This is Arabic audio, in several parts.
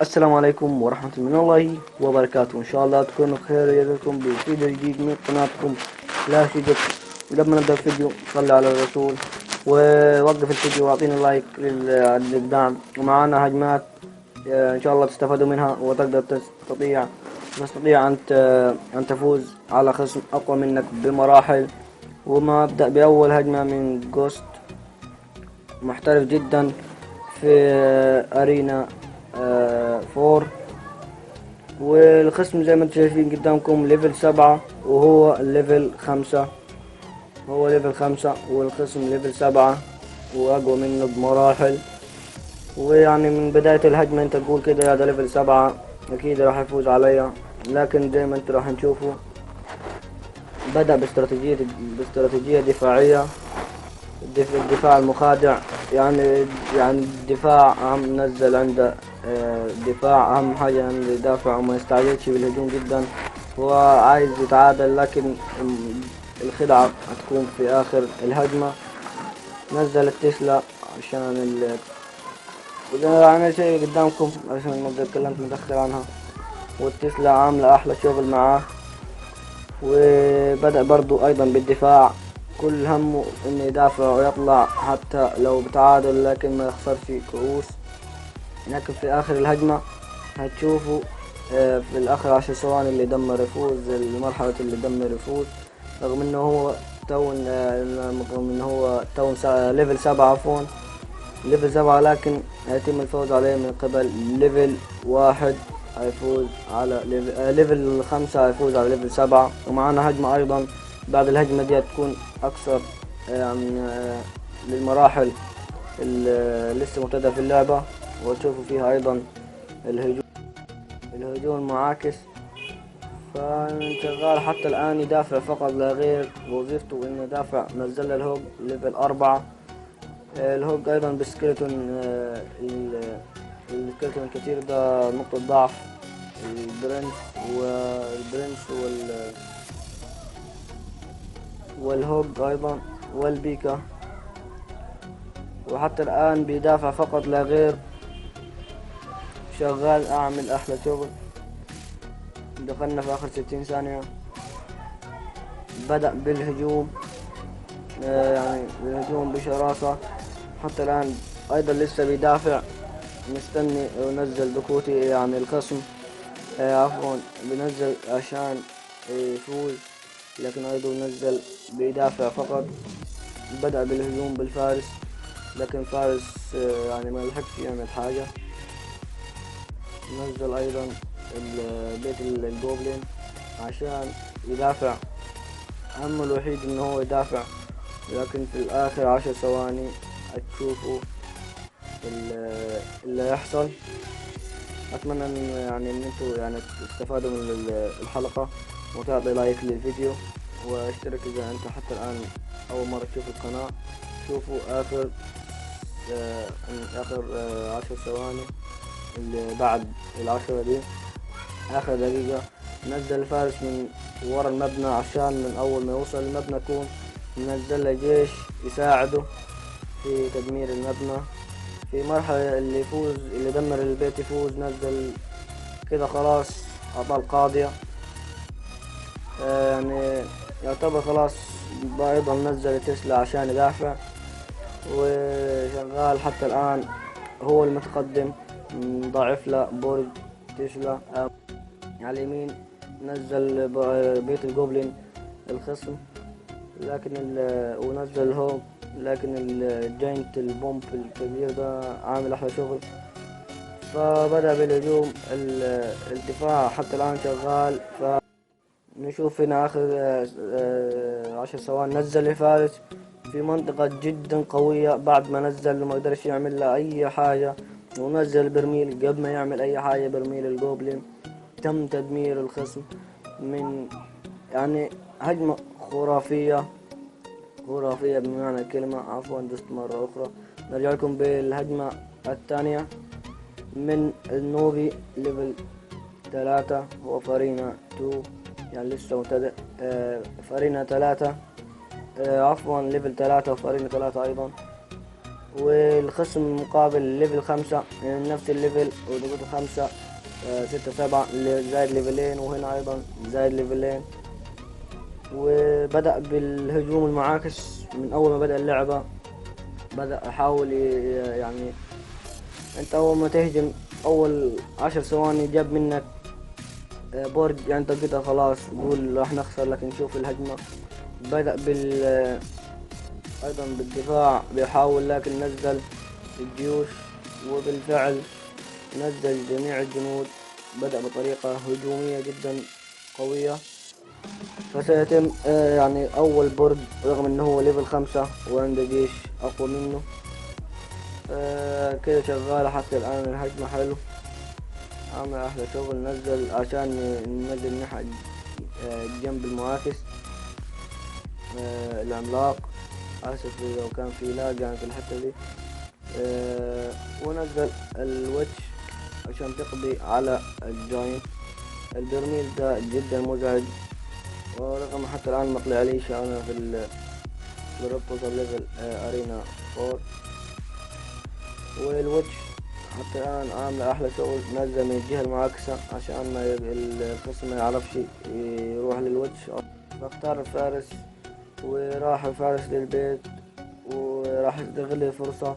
السلام عليكم ورحمة الله وبركاته. إن شاء الله تكونوا بخير وياكم بفيديو جديد من قناتكم فلاش إيجيبت. قبل ما نبدأ الفيديو صلي على الرسول ووقف الفيديو واعطينا لايك للدعم، ومعانا هجمات إن شاء الله تستفادوا منها وتقدر تستطيع أن تفوز على خصم أقوى منك بمراحل. وما أبدأ بأول هجمة من جوست محترف جدا في أرينا 4، والخصم زي ما انتم شايفين قدامكم ليفل 7 وهو ليفل 5. هو ليفل 5 والخصم ليفل 7 وأقوى منه بمراحل. ويعني من بداية الهجمة انت تقول كده هذا ليفل 7 أكيد راح يفوز عليا، لكن زي ما انتم راح نشوفوا بدأ باستراتيجية دفاعية. الدفاع المخادع، يعني الدفاع أهم، نزل عنده دفاع أهم حاجة يعني يدافع وما يستعجلش بالهجوم جدا. هو عايز يتعادل، لكن الخدعة هتكون في آخر الهجمة. نزل التسلا عشان يعني شيء قدامكم عشان ما اتكلمت متأخر عنها، والتسلا عاملة أحلى شغل معاه. وبدأ برضو أيضا بالدفاع، كل همه انه يدافع ويطلع حتى لو بتعادل، لكن ما يخسرش كؤوس. لكن في اخر الهجمة هتشوفوا في الاخر 10 ثواني اللي دمر يفوز، المرحلة اللي دمر يفوز، رغم انه هو تون ليفل 7 عفوا، ليفل 7، لكن هيتم الفوز عليه من قبل ليفل 1. هيفوز على ليفل 5، هيفوز على ليفل 7. ومعانا هجمة ايضا بعد الهجمة دي هتكون اكثر يعني للمراحل اللي لسه مبتدأ في اللعبة، وتشوفوا فيها ايضا الهجوم المعاكس. فشغال حتى الان يدافع فقط لا غير، وظيفته انه يدافع. نزل الهوج ليفل 4. الهوج ايضا بسكيلتون، السكيلتون الكثير ده نقطة ضعف البرنس والهوج ايضا والبيكا. وحتى الان بيدافع فقط لا غير، شغال اعمل احلى شغل. دخلنا في اخر 60 ثانية. بدأ بالهجوم، يعني بالهجوم بشراسة. حتى الان ايضا لسه بيدافع، مستني ينزل دكوتي يعني الخصم، عفوا بنزل عشان يفوز، لكن ايضا نزل بيدافع فقط. بدأ بالهجوم بالفارس، لكن فارس يعني ما لحقش يعمل حاجة. نزل ايضا بيت الجوبلين عشان يدافع، همه الوحيد انه هو يدافع. لكن في الاخر 10 ثواني هتشوفوا اللي يحصل. اتمنى ان انتوا يعني تستفادوا من الحلقة، وتعطي لايك للفيديو، واشترك اذا انت حتى الان اول مرة تشوف القناة. شوفوا اخر 10 ثواني اللي بعد العشرة دي، اخر دقيقة. نزل الفارس من ورا المبنى عشان من اول ما يوصل المبنى يكون منزل له جيش يساعده في تدمير المبنى. في مرحلة اللي يفوز، اللي دمر البيت يفوز. نزل كده خلاص أبطال قاضية، يعني يعتبر خلاص. أيضا نزل تسلا عشان يدافع، وشغال حتى الآن هو المتقدم. ضاعف له برج تسلا. على اليمين نزل بيت الجوبلين الخصم، لكن ونزل هو، لكن الجاينت البومب الكبير ده عامل احلى شغل. فبدأ بالهجوم. الدفاع حتى الآن شغال. فنشوف هنا آخر 10 ثواني. نزل الفارس في منطقة جدا قوية، بعد ما نزل ما قدرش يعمل له أي حاجة، ونزل برميل قبل ما يعمل أي حاجة. برميل الجوبلين تم تدمير الخصم من يعني هجمة خرافية بمعنى الكلمة. عفوا دست مرة أخرى. نرجع لكم بالهجمة الثانية من النوبي ليفل 3 وفارينا 2، يعني لسه مبتدئ. فارينا 3 عفوا ليفل 3 وفارينا 3 أيضا. والخصم المقابل ليفل 5 نفس الليفل وضغط 5 6 7 زائد ليفلين، وهنا أيضا زائد ليفلين. وبدأ بالهجوم المعاكس من أول ما بدأ اللعبة. بدأ يحاول يعني أنت أول ما تهجم أول 10 ثواني جاب منك بورد، يعني انت كده خلاص تقول راح نخسر، لكن شوف الهجمة. بدأ أيضا بالدفاع بيحاول، لكن نزل الجيوش وبالفعل نزل جميع الجنود. بدأ بطريقة هجومية جدا قوية. فسيتم يعني أول برد رغم أنه هو ليفل 5 وعنده جيش أقوى منه. كده شغالة حتى الآن الهجمة حلو، عامل أحلى شغل. نزل عشان ننزل ناحية الجنب المعاكس العملاق. آسف لو كان في لاج يعني في الحتة دي. ونزل الوتش عشان تقضي على الجاينت. البرميل ده جدا مزعج، ورغم حتى الآن ما طلعليش أنا في جربت توصل ليفل أرينا 4. والوتش حتى الآن عاملة أحلى شغل. نزل من الجهة المعاكسة عشان ما الخصم ما يعرفش يروح للوتش. فاختار الفارس وراح الفارس للبيت، وراح يستغل الفرصة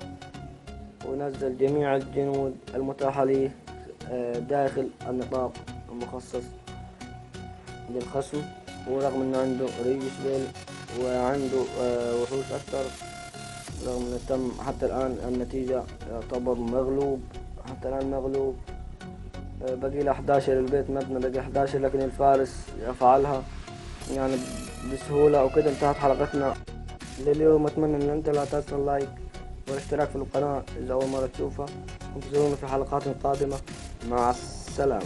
ونزل جميع الجنود المتاحة ليه داخل النطاق المخصص للخصم. ورغم انه عنده ريجس بيل وعنده وحوش اكثر، رغم انه تم حتى الان النتيجة يعتبر مغلوب. حتى الان مغلوب. باقي له 11 البيت مبنى، باقي 11، لكن الفارس يفعلها يعني بسهولة. وكده انتهت حلقتنا لليوم. اتمنى ان انت لا تنسى اللايك والاشتراك في القناة اذا اول مرة تشوفها. انتظرونا في حلقات قادمة. مع السلامة.